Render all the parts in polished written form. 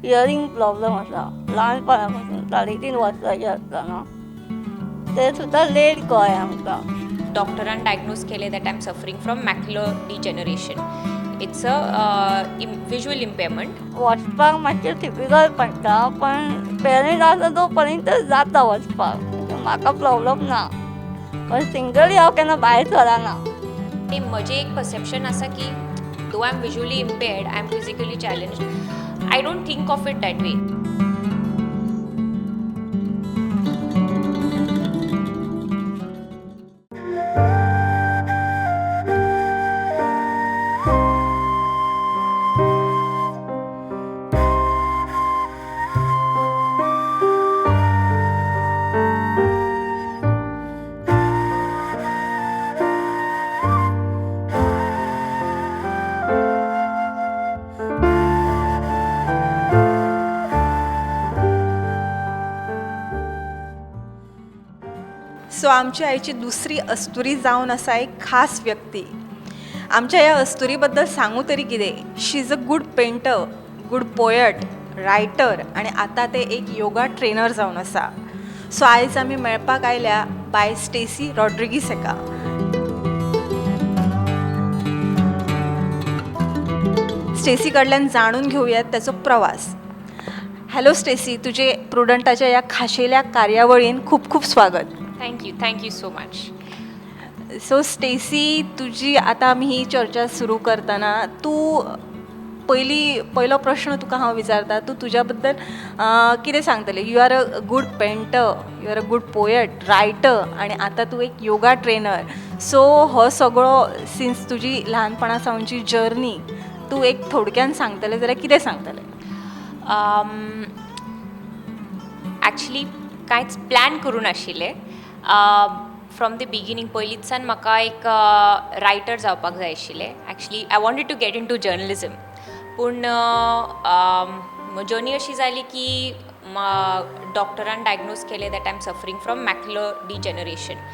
Hearing problem आसा ल्हानपणापासून 3.5 वर्साचे आसतना ते सुद्दां लेट कळ्ळें आमकां. डॉक्टरान डायग्नोज केले that I am suffering from macular degeneration. It's a visual इम्पेअरमेंट. वचपाक मातशें डिफिकल्ट पडटा पण पेरंट आसा तो पर्यंत जाता वचपाक, म्हाका प्रॉब्लेम ना. पण सिंगली हांव केन्ना भायर सरना. ते म्हजें एक परसेप्शन आसा की though I am visually impaired, I am physically challenged. I don't think of it that way. So आमच्या आईची दुसरी अस्तुरी जावन आसा एक खास व्यक्ती. आमच्या ह्या अस्तुरी बद्दल सांगू तरी कितें. She is a good painter, good poet, writer आनी आतां ते एक योगा ट्रेनर जावन आसा. सो आयज आमी मेळपाक आयल्या बाय स्टेसी रॉड्रिगीस हेका. स्टेसी कडल्यान जाणून घेवयात त्याचो प्रवास. हॅलो स्टेसी, तुजे प्रुडंटाच्या ह्या खाशेल्या कार्यावळीन खूब खूब स्वागत. Thank you so much. So Stacey, तुजी आतां आमी ही चर्चा सुरू करतना पयलो प्रश्न तुका हांव विचारता. तूं तुज्या बद्दल कितें सांगतलें? You are a good painter, you are a good poet, writer आनी आतां तूं एक योगा ट्रेनर. सो हो सगळो सिन्स तुजी ल्हानपणा सावनची जर्नी तूं एक थोडक्यान सांगतलें जाल्यार कितें सांगतलें? ॲक्च्युली कांयच प्लॅन करूं नाशिल्लें. फ्रॉम द बिगिनींग पयलींच्यान म्हाका एक रायटर जावपाक जाय आशिल्लें. Actually I wanted to get in to journalism. पूण जर्नी अशी जाली की डॉक्टरान डायग्नोज केलें that I am suffering from macular degeneration.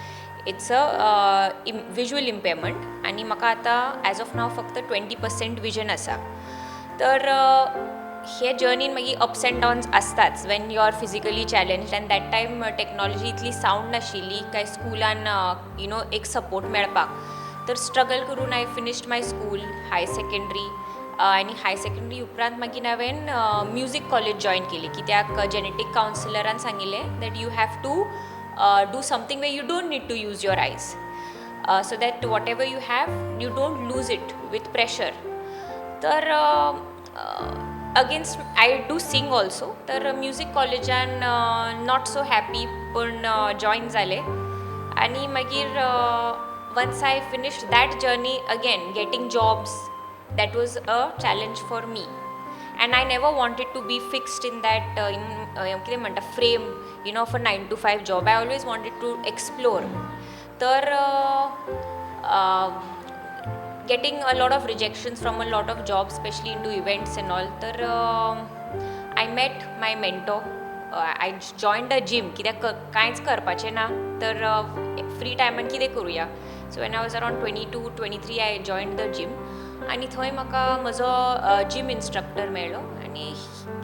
It's a visual impairment आनी म्हाका आतां ॲज ऑफ नाव फक्त 20% विजन आसा. तर हे जर्नीन मागीर अप्स अँड डावन्स आसताच when you are physically challenged. And that time technology इतली सावंड नाशिल्ली काय स्कुलान एक सपोर्ट मेळपाक. तर स्ट्रगल करून हांवें फिनिश्ड माय स्कूल, हाय सेकंड्री. आनी हाय सेकंड्री उपरांत मागीर हांवें म्युजीक कॉलेज जॉयन केली. कित्याक जेनेटीक कावन्सिलरान सांगिल्लें that you have to do something way you don't need to use your eyes, so that whatever you have you don't lose it with pressure. तर against I do sing also. तर music कॉलेजान not so happy पूण join जालें. आनी मागीर once I finished that journey again getting jobs, that was a challenge for me. And I never wanted to be fixed in that कितें म्हणटा frame of a 9 to 5 job. I always wanted to explore. तर getting a lot of rejections from a lot of jobs, especially into events and all. तर I met my mentor. I joined a gym. कित्याक कांयच करपाचें ना तर free टायमान कितें करुया. So when I was around 22-23 I joined the gym. आनी थंय म्हाका म्हजो जिम इंस्ट्रक्टर मेळ्ळो. आनी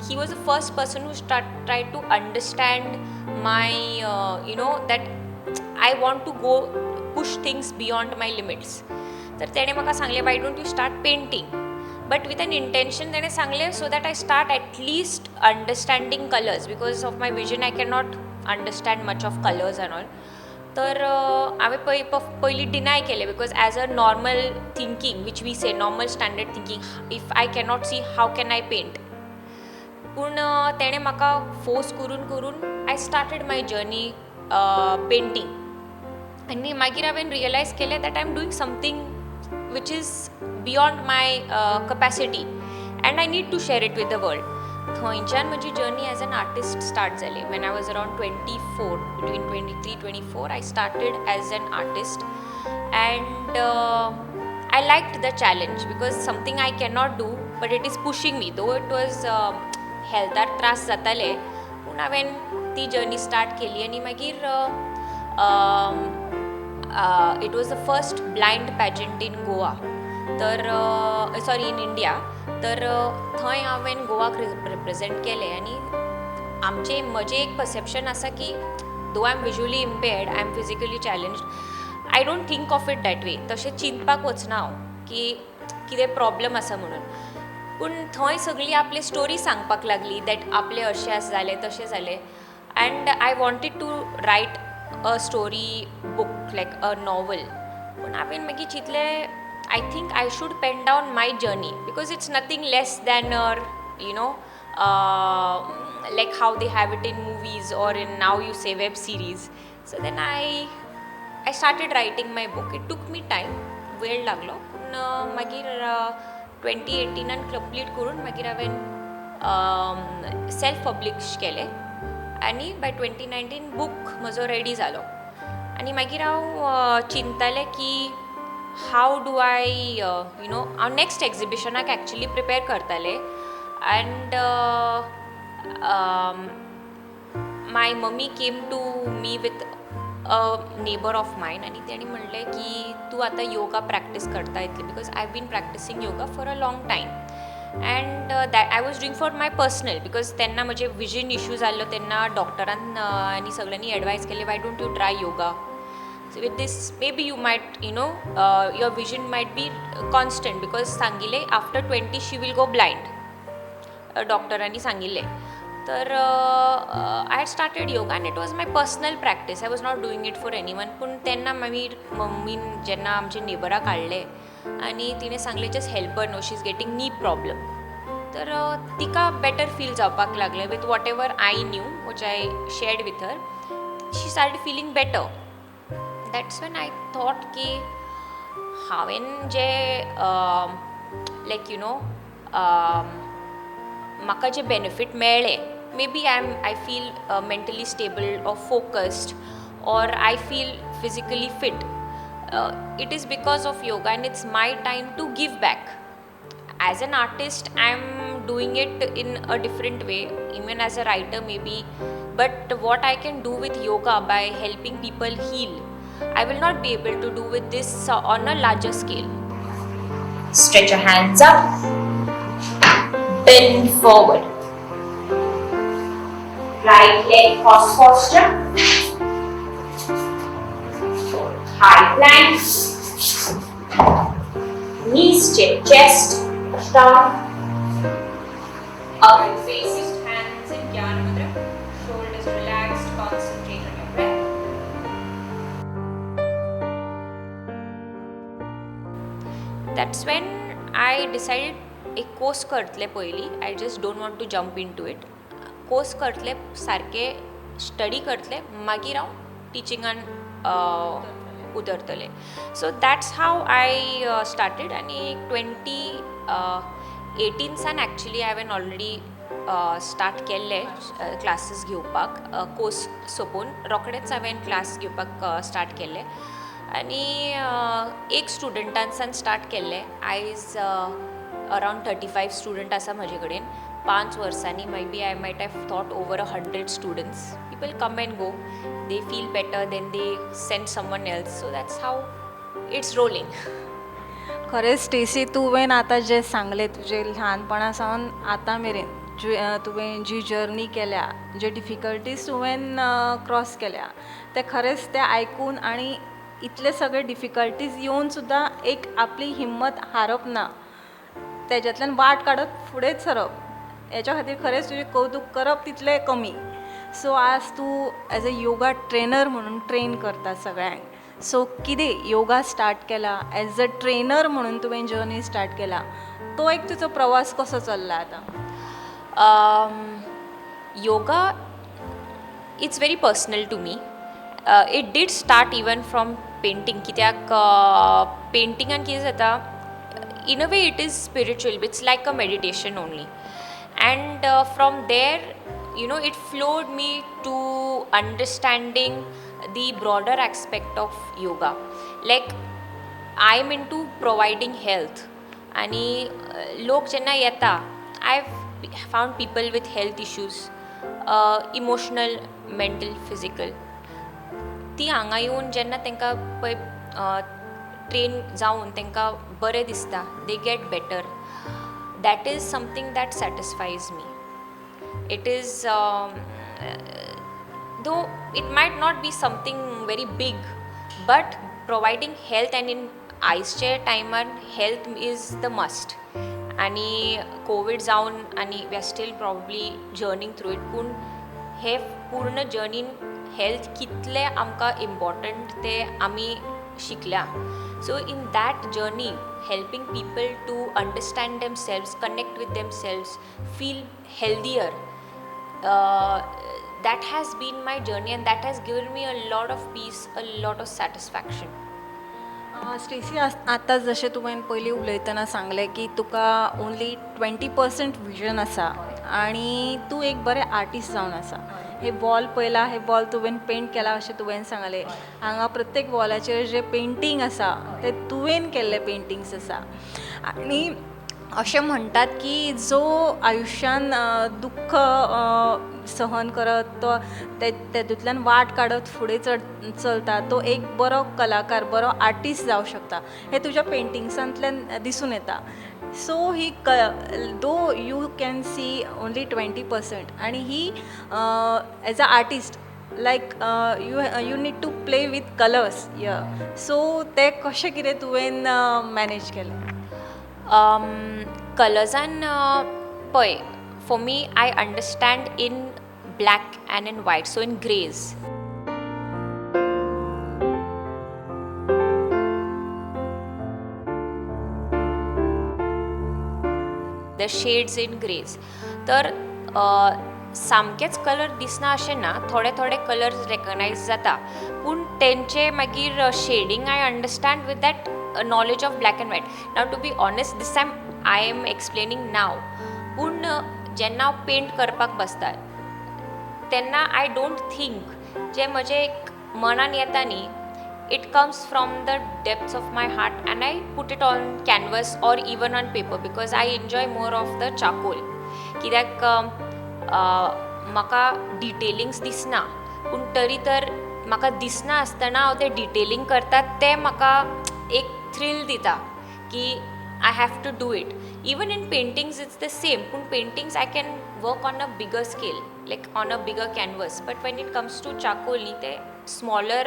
he was the first person who tried to understand my that I want to go push things beyond my limits. तर तेणें म्हाका सांगलें why don't you start painting, but with an intention. तेणें सांगलें so that I start at least understanding colours, because of my vision I can not understand much of colours and all. तर हांवें पयलीं deny केलें because as a normal thinking which we say normal standard thinking, if I cannot see how can I paint. पूण तेणें म्हाका force करून I started my journey painting. आनी मागीर हांवें रियलायज केलें that I am doing something which is beyond my capacity and I need to share it with the world. थंयच्यान म्हजी journey as an artist start जाली. when I was around 24, between 23-24 I started as an artist and I liked the challenge because something I cannot do but it is pushing me, though it was हेल्थार त्रास जाताले पूण हांवें ती journey start केली. आनी मागीर it was the first blind pageant in Goa. तर sorry in India. तर थंय हांवें गोवाक रिप्रेझेंट केलें आनी म्हजें एक परसेप्शन आसा की though I am visually impaired, I am physically challenged, I don't think of it that way. तशें चिंतपाक वचना हांव की कितें प्रॉब्लम आसा म्हणून. पूण थंय सगळी आपली स्टोरी सांगपाक लागली दॅट आपलें अशें जालें तशें जालें. And I wanted to write a story book like a novel. पूण हांवें मागीर चिंतलें I think I should pen down my journey because it's nothing less than like how they have it in movies or in now you say web series. So then I started writing my book. It took me time, वेळ लागलो. पूण मागीर 2018 complete करून मागीर हांवें self publish केलें आनी bye 2019 book म्हजो रेडी जालो. आनी मागीर हांव चिंततालें की हाव डू आय हांव नेक्स्ट एक्झिबिशनाक एक्चुली प्रिपेर करतालें. And my mummy came to me with a neighbor of mine आणि त्यांनी म्हणलें की तू आता योगा प्रॅक्टीस करता येतली because I been practising yoga for a long time and that I was doing for my personal because त्यांना म्हजे विजन इश्यू जाल्लो तेन्ना डॉक्टरान आनी सगळ्यांनी एडवायस केली Y don't you try yoga. So with this maybe you might your vision might be constant because सांगिल्लें after 20 she will go blind. डॉक्टरांनी सांगिल्लें. तर I had started yoga and it was my personal practice. I was not doing it for any one. पूण तेन्ना मागीर मम्मीन जेन्ना आमचे नेबराक हाडलें आनी तिणें सांगलें just help her know she is getting knee problem. तर तिका बेटर फील जावपाक लागलें with whatever I knew which I shared with her. She started feeling better. That's when I thought की हांवें जे लायक म्हाका जे बेनिफीट मेळ्ळे maybe I feel mentally stable or focused or I feel physically fit. It is because of yoga and it's my time to give back. As an artist I am doing it in a different way even as a writer maybe but what I can do with yoga by helping people heal I will not be able to do with this on a larger scale. Stretch your hands up. Bend forward. Right leg cross posture. High plank. Knees chest down. Up and face hands in Jnana Mudra. Shoulders relaxed. Concentrate on your breath. That's when I decided एक course करतले पयलीं. I just don't want to jump into it. Course करतले सारके study करतले मागीर हांव टिचिंगान उतरतलें. So that's how I started आनी 2018 सान एक्चुली हांवें ऑलरेडी स्टार्ट केल्ले क्लासीस घेवपाक. कोर्स सोंपोवन रोखडेंच हांवें क्लास घेवपाक स्टार्ट केल्ले आनी एक स्टुडंटांसान स्टार्ट केल्लें. आयज अरावंड 35 स्टुडंट आसा म्हजे कडेन. 5 वर्सांनी maybe I might have taught over 100 students. People come and go. They feel better then they send someone else. So that's how it's rolling. खरेंच स्टेसी तुवें आतां जें सांगलें तुजें ल्हानपणा सावन आतां मेरेन तुवें जी जर्नी केल्या जे डिफिकल्टीज तुवें क्रॉस केल्या ते खरेंच ते आयकून आनी इतले सगळे डिफिकल्टीज येवन सुद्दां एक आपली हिम्मत हारप ना, तेज्यातल्यान वाट काडत फुडेंच सरप, हेच्या खातीर खरेंच तुजें कौतूक करप तितलें कमी. सो आज तूं एज अ योगा ट्रेनर म्हणून ट्रेन करता सगळ्यांक. सो कितें योगा स्टार्ट केला एज अ ट्रेनर म्हणून तुवें जर्नी स्टार्ट केला, तो एक तुजो प्रवास कसो चल्ला आतां? Yoga it's very personal to me. It did start even from painting. कित्याक पेंटिंगान कितें जाता, in a way it is spiritual, it's like a meditation only, and from there it flowed me to understanding the broader aspect of yoga. Like I am into providing health आणि लोक जेन्ना येता, I've found people with health issues, emotional, mental, physical. ती हांगा येवन जेन्ना तांकां पळय ट्रेन जावन तांकां बरें दिसता, they get better. that is something that satisfies me. It is, though it might not be something very big, but providing health, and in आयसचे टायमार हेल्थ इज द मस्ट. आणि कोविड जावन आनी we are still probably journeying through it, पूण हे पूर्ण जर्नीन health कितले आमकां इम्पॉर्टंट ते आमी शिकल्या. So in that journey helping people to understand themselves, connect with themselves, feel healthier, that has been my journey, and that has given me a lot of peace, a lot of satisfaction. Stacey, आतां जशें तुवें पयलीं उलयतना सांगलें की तुका only 20% vision आसा आनी तूं एक बरें आर्टिस्ट जावन आसा. हे वॉल पयला, हे वॉल तुवें पेंट केला अशें तुवें सांगलें. हांगा प्रत्येक वॉलाचेर जे पेंटींग आसा ते तुवें केल्ले पेंटिंग्स आसा. आनी अशें म्हणटात की जो आयुश्यान दुख्ख सहन करत, तो तेतूंतल्यान वाट काडत फुडें चलता, तो एक बरो कलाकार, बरो आर्टिस्ट जावं शकता. हे तुज्या पेंटिंग्सांतल्यान दिसून येता. So he though you can see only 20%, आनी he as a artist like you need to play with colours. So ते कशें कितें तुवें मॅनेज केलें? कलर्सान पळय, for me I understand in black and in white, so in greys. The shades in greys. तर सामकेच कलर दिसना अशें ना, थोडे थोडे कलर्स रेकग्नायज जाता, पूण तेंचे मागीर shading I understand with that knowledge of black and white. Now to be honest, this time I am explaining now, पूण जेन्ना हांव पेंट करपाक बसता तेन्ना आय डोंट थिंक जे म्हजे एक मनान येता न्ही, it comes from the depths of my heart end I put it on canvas or even on paper, because I enjoy more of the चाकोल. कित्याक म्हाका डिटेलिंग्स दिसना, पूण तरी तर म्हाका दिसना आसतना हांव तें डिटेलिंग करता, तें म्हाका एक थ्रिल दिता की I have to do it. Even in paintings it's the same. In paintings I can work on a bigger scale, like on a bigger canvas, but when it comes to charcoal, the smaller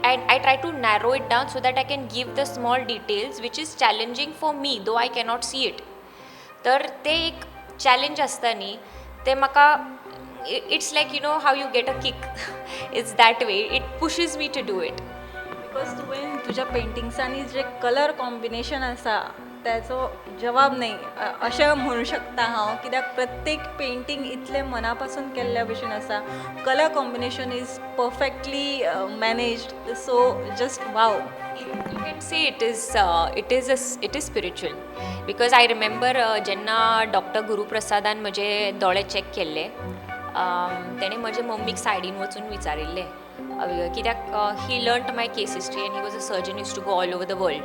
I try to narrow it down so that I can give the small details, which is challenging for me though I cannot see it. तर ते एक challenge असता न्ही, ते म्हाका it's like, you know how you get a kick. It's that way, it pushes me to do it. Because तुवें तुज्या पेंटिंग्सांनी जे कलर कॉम्बिनेशन आसा त्याचो जवाब नाही अशें म्हणू शकता हांव, कित्याक प्रत्येक पेंटींग इतले मना पासून केल्ल्या भशेन आसा. Colour combination is perfectly managed, so just wow. You can say it is spiritual, because I remember जेन्ना डॉक्टर गुरुप्रसादान म्हजे दोळे चॅक केल्ले, तेणें म्हजे मम्मीक सायडीन वचून विचारिल्लें, कित्याक he learned my case history and he was a surgeon use to go all over the world.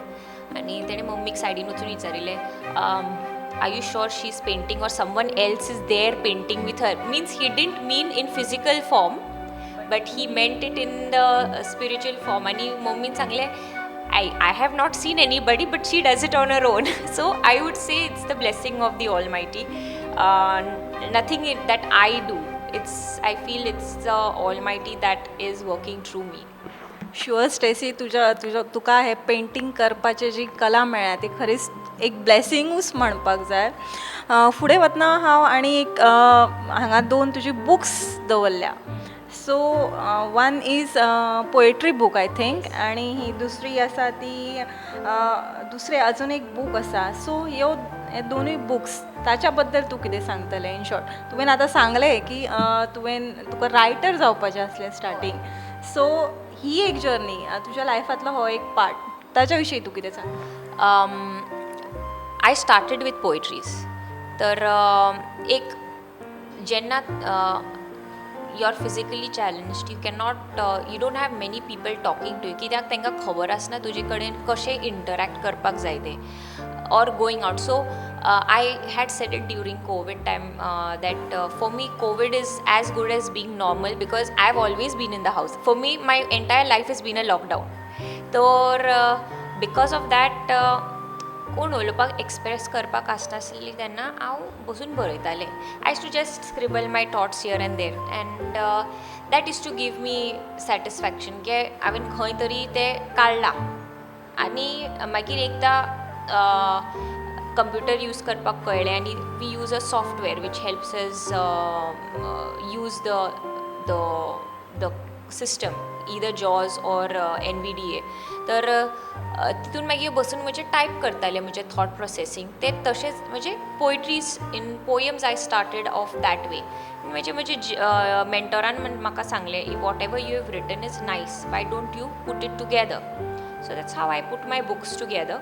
आनी तेणें मम्मीक सायडीन वचून विचारिल्लें, are you sure she is painting or someone else is there painting with her. Means he didn't mean in physical form, but he meant it in the spiritual form. आनी मम्मीन सांगलें, I have not seen anybody, but she does it on her own. So I would say it's the blessing of the Almighty. Nothing that I do. I feel it's the Almighty that is working through me. Sure Stacy, तुका हे painting करपाची जी कला मेळ्ळ्या ती खरीच एक ब्लेसिंगूच म्हणपाक जाय. फुडें वतना हांव आनी एक हांगा 2 तुजी बुक्स दवरल्या. So one is poetry book I think, आनी ही दुसरी आसा ती दुसरें अजून एक बूक आसा. सो हे दोनूय बुक्स ताच्या बद्दल तूं कितें सांगतलें? इन शॉर्ट, तुवें आतां सांगलें की तुका रायटर जावपाचें आसलें स्टार्टींग. सो ही एक जर्नी, तुज्या लायफांतलो हो एक पार्ट, ताच्या विशीं तूं कितें सांग? I started with poetries. तर एक जेन्ना you are physically challenged, you cannot you don't have many people talking to you, कित्याक तांकां खबर आसना तुजे कडेन कशें इंटरॅक्ट करपाक जाय तें, or going out. So I had said it during COVID time that for me COVID is as good as being normal, because I've always been in the house. For me my entire life has been a lockdown. So because of that कोण उलोवपाक express करपाक आसनासली तेन्ना हांव बसून बरयतालें. I use to just scribble my thoughts here and there and that is to give me satisfaction की हांवें खंय तरी तें काडलां. आनी मागीर एकदां कंप्युटर यूज करपाक कळ्ळें आनी we use a software which helps us use the system either जॉज ऑर NVDA. तर तितून मागीर बसून म्हणजे टायप करतालें म्हणजे थॉट प्रोसेसींग तें तशेंच म्हणजे poetries in poems I started off that way. म्हणजे मेंटोरान म्हाका सांगलें whatever you have written is nice, why don't you put it together. So that's how I put my books together.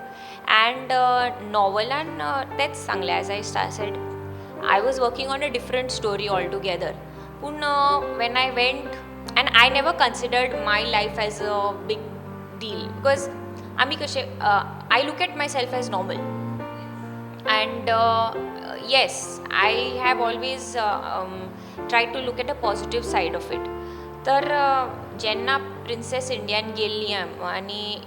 And novelan तेच सांगलें as I said, I was working on a different story altogether. But when I went, and I never considered my life as a big deal because I look at myself as normal. And yes, I have always tried to look at a positive side of it. तर जेन्ना princess Indian गेल्ली आनी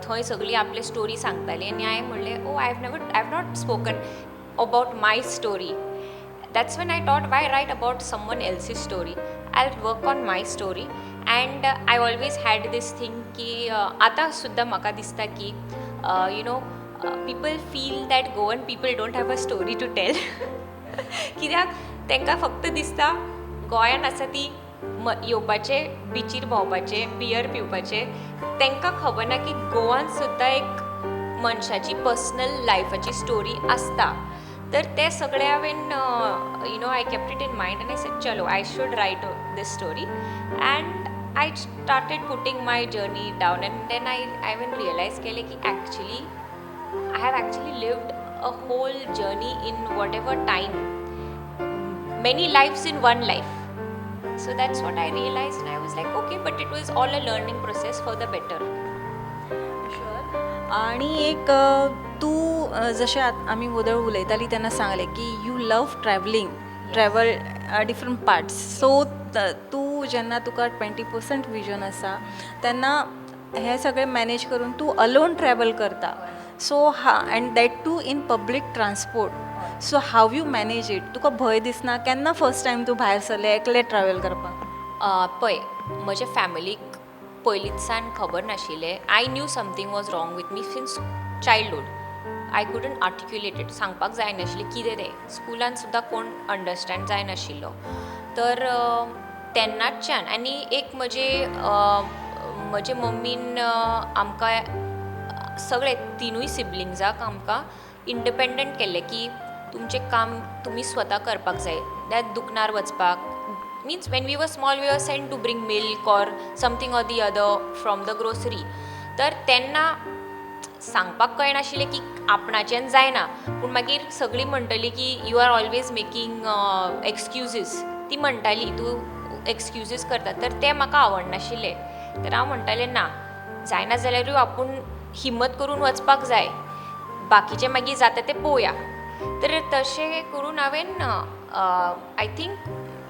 थंय सगळी आपली story सांगताली आनी हांवें म्हणलें I have not spoken about my story. That's when I thought why write about someone else's story. I work on my story and I always had this thing की आतां सुद्दां म्हाका दिसता की you know people feel that Goan people don't have a story to tell. कित्याक तांकां फक्त दिसता गोंयान आसा ती येवपाचें बिचीर भोंवपाचें बियर पिवपाचें. तांकां खबर ना की गोवान सुद्दां एक मनशाची पर्सनल लायफाची स्टोरी आसता. तर तें सगळें हांवें I kept it in mind and I said चलो I should write this story. And I started putting my journey down and then I हांवें रियलायज केलें की actually I have actually lived a whole journey in whatever time, many lives in one life. So that's what I realized and I was like okay, but it was all a learning process for the better. आणि एक तू जशें आमी उदळ उलयताली तेन्ना सांगलें की you love travel different parts. So तू जेन्ना तुका 20% विजन आसा तेन्ना हें सगळें मॅनेज करून तूं अलोन ट्रॅवल करता. So and that too in public transport. So how you manage it? तुका भंय दिसना केन्ना फर्स्ट टायम तूं भायर सरलें एकलें ट्रॅवल करपाक? पळय म्हज्या फॅमिलीक पयलींच्यान खबर नाशिल्लें. I knew something was wrong with me since childhood. I couldn't articulate it. सांगपाक जाय नाशिल्लें कितें तें. स्कुलान सुद्दां कोण अंडरस्टँड जाय नाशिल्लो. तर तेन्नाच्यान आनी एक म्हजे मम्मीन आमकां सगळे तिनूय सिबलिंग्साक आमकां इंडिपेंडंट केल्लें की तुमचें काम तुमी स्वता करपाक जाय. त्या दुकानार वचपाक means when we were small we were sent to bring milk or something or the other from the grocery. तर तेन्ना सांगपाक कळनाशिल्लें की आपणाच्यान जायना. पूण मागीर सगळीं म्हणटलीं की यू आर ऑलवेज मेकींग एक्सक्युजीस. ती म्हणटाली तूं एक्सक्युजीस करता. तर तें म्हाका आवडनाशिल्लें. तर हांव म्हणटालें ना जायना जाल्यारूय आपूण हिम्मत करून वचपाक जाय. बाकीचें मागीर जाता तें पळोवया. तर तशें करून हांवें I think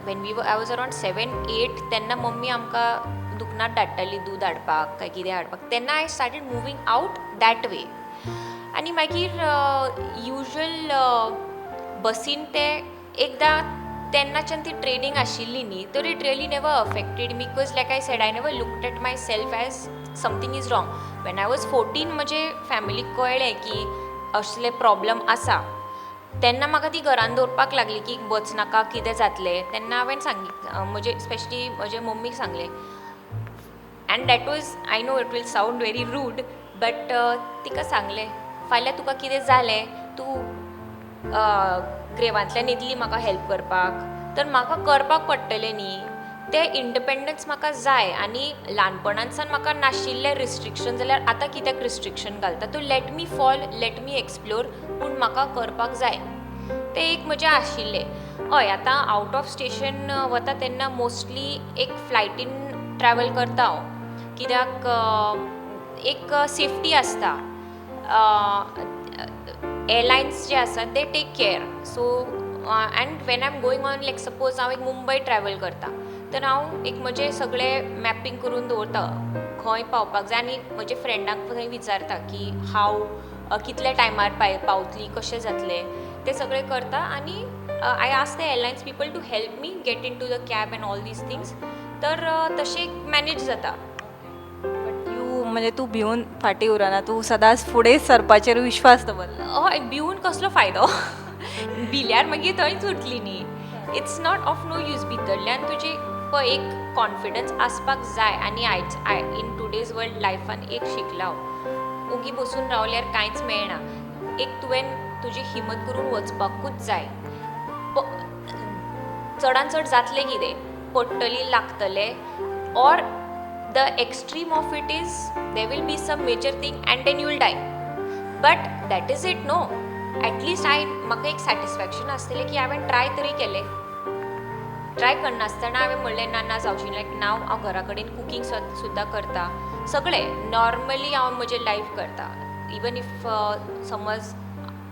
when I was around 7-8 तेन्ना मम्मी आमकां दुकानार धाडटाली दूद हाडपाक काय कितें हाडपाक. तेन्ना I started moving out that way. आनी मागीर युजल बसीन ते एकदां तेन्नाच्यान ती ट्रेनिंग आशिल्ली न्ही. तर it really never affected me because like I said I never looked at myself as something is wrong. When I was 14 म्हजे फॅमिलीक कळ्ळें की असले प्रॉब्लम आसा. तेन्ना म्हाका ती घरान दवरपाक लागली की वचनाका कितें जातलें. तेन्ना हांवें म्हणजे स्पेशली म्हजे मम्मीक सांगलें. And that was I know it will sound very rude but तिका सांगलें फाल्यां तुका कितें जालें तूं ग्रेवांतल्यान येतली म्हाका हेल्प करपाक. तर म्हाका करपाक पडटलें न्ही. तें इंडिपेंडन्स म्हाका जाय. आनी ल्हानपणांसान म्हाका नाशिल्लें रिस्ट्रिक्शन जाल्यार आतां कित्याक रिस्ट्रिक्शन घालता. तो let me fall let me explore पूण म्हाका करपाक जाय. तें एक म्हजें आशिल्लें. हय आतां आवट ऑफ स्टेशन वता तेन्ना मोस्टली एक फ्लायटीन ट्रॅवल करता हांव. कित्याक एक सेफ्टी आसता. एअरलायन्स जे आसा ते take care. So and when I am going on like suppose हांव एक मुंबय ट्रॅवल करता तर हांव एक म्हजें सगळें मॅपींग करून दवरता खंय पावपाक जाय. आनी म्हज्या फ्रेंडांक थंय विचारता की हाव कितल्या टायमार पावतली, कशें जातलें ते सगळें करता. आनी I ask the airlines people to help me get in to the cab and all these things. तर तशें मॅनेज जाता. यू म्हणजे तू भिवून फाटीं उरना, तू सदांच फुडें सरपाचेर विश्वास दवरला. हय, भिवून कसलो फायदो. भिल्यार मागीर थंयच उरतली न्ही. It's not of no use. भितरल्यान तुजी पळय एक कॉन्फिडन्स आसपाक जाय. आनी आयज इन टुडेज वर्ल्ड लायफान एक शिकला ओगी बसून रावल्यार कांयच मेळना. एक तुवें तुजी हिम्मत करून वचपाकूच जाय. चडान चड जातलें कितें, पडटली, लागतलें, or the extreme of it is there will be some major thing and then you will die. But that is it no. At least म्हाका एक सॅटिस्फॅक्शन आसतलें की हांवें ट्राय तरी केलें. ट्राय करनासतना हांवें म्हणलें ना ना जावची. लायक नाव हांव घरा कडेन कुकींग सुद्दां करता. सगळें नॉर्मली हांव म्हजें लायफ करता. इवन इफ समज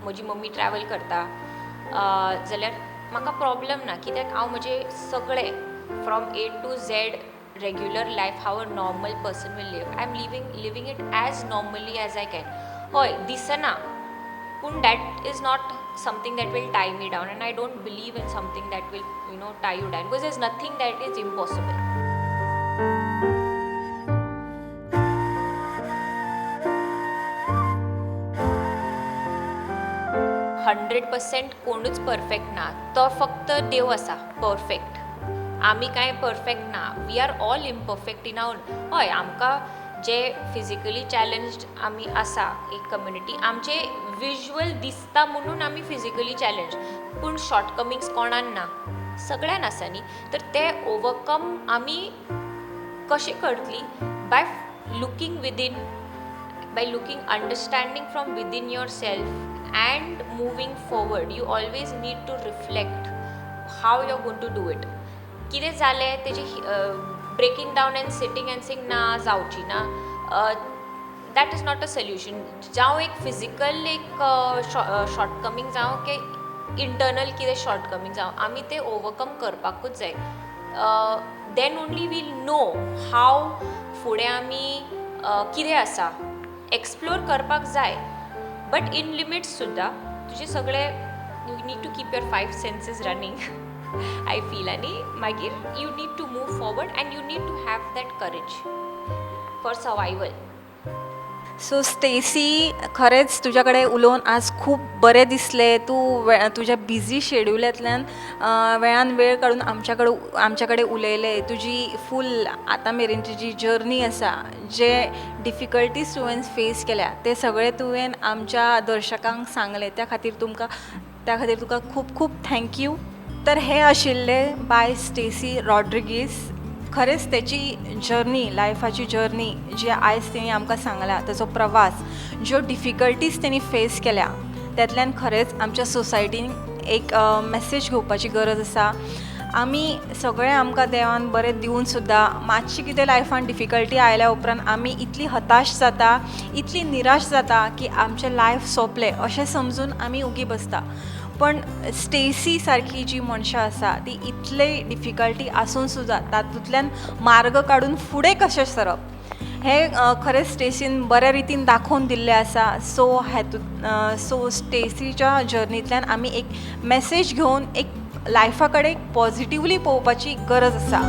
म्हजी मम्मी ट्रॅवल करता जाल्यार म्हाका प्रॉब्लम ना. कित्याक हांव म्हजें सगळें from A to Z regular life हांव a normal person will live. I am living it as normally as I can. हय दिसना, पूण that is not something that will tie me down, and I don't believe in something that will tie you down, because there's nothing that is impossible. Hundred 100% कोणूच perfect ना. तो फक्त देव आसा perfect. आमी कांय परफेक्ट ना. We are all imperfect in our. हय, आमकां जे फिजिकली चॅलेंज्ड आमी आसा एक कम्युनिटी, आमचे विज्युअल दिसता म्हणून आमी फिजिकली चॅलेंज, पूण शॉर्टकमिंग्स कोणान ना, सगळ्यान आसा न्ही. तर ते ओवरकम आमी कशें करतली? By looking within, by looking, understanding from within yourself and moving forward. You always need to reflect how you are going to do it. कितें जालें तेजी breaking down and sitting and sing ना जावची ना, that is not a solution. जावं एक physical एक shortcoming जावं की इंटर्नल कितें शॉर्टकमिंग जावं, आमी ते ओवरकम करपाकूच जाय. Then only will know how फुडें आमी कितें आसा एक्सप्लोर करपाक जाय. बट इन लिमिट्स सुद्दां तुजें सगळें you need to keep your 5 senses running. I feel, आणि मागीर you need to move forward and you need to have that courage for survival. So Stacy, खरेंच तुझ्याकडे उलोवन आज खूब बरें दिसलें. तूं तुज्या बिझी शेड्युलांतल्यान वेळान वेळ काडून आमच्या कडेन उलयलें. तुजी फूल आतां मेरेनची जी जर्नी आसा, जे डिफिकल्टीज तुवें फेस केल्या, ते सगळे तुवें आमच्या दर्शकांक सांगले. त्या खातीर तुका खूब खूब थँक्यू. तर हे आशिल्ले बाय स्टेसी रॉड्रिगीस. खरेंच त्याची जर्नी, लायफाची जर्नी जी आयज तेणी आमकां सांगल्या, ताचो प्रवास, ज्यो डिफिकल्टीज तेणी फेस केल्या, त्यातल्यान खरेंच आमच्या सोसायटीन एक मॅसेज घेवपाची गरज आसा. आमी सगळें आमकां देवान बरें दिवन सुद्दां मातशी कितें लायफान डिफिकल्टी आयल्या उपरांत आमी इतली हताश जाता, इतली निराश जाता की आमचें लायफ सोंपलें अशें समजून आमी उगी बसता. पण स्टेसी सारकी जी मनशां आसा ती इतले डिफिकल्टी आसून सुद्दां तातूंतल्यान मार्ग काडून फुडें कशें सरप हें खरेंच स्टेसीन बऱ्या रितीन दाखोवन दिल्लें आसा. सो स्टेसीच्या जर्नींतल्यान आमी एक मॅसेज घेवन एक लायफा कडेन पॉझिटिवली पळोवपाची गरज आसा.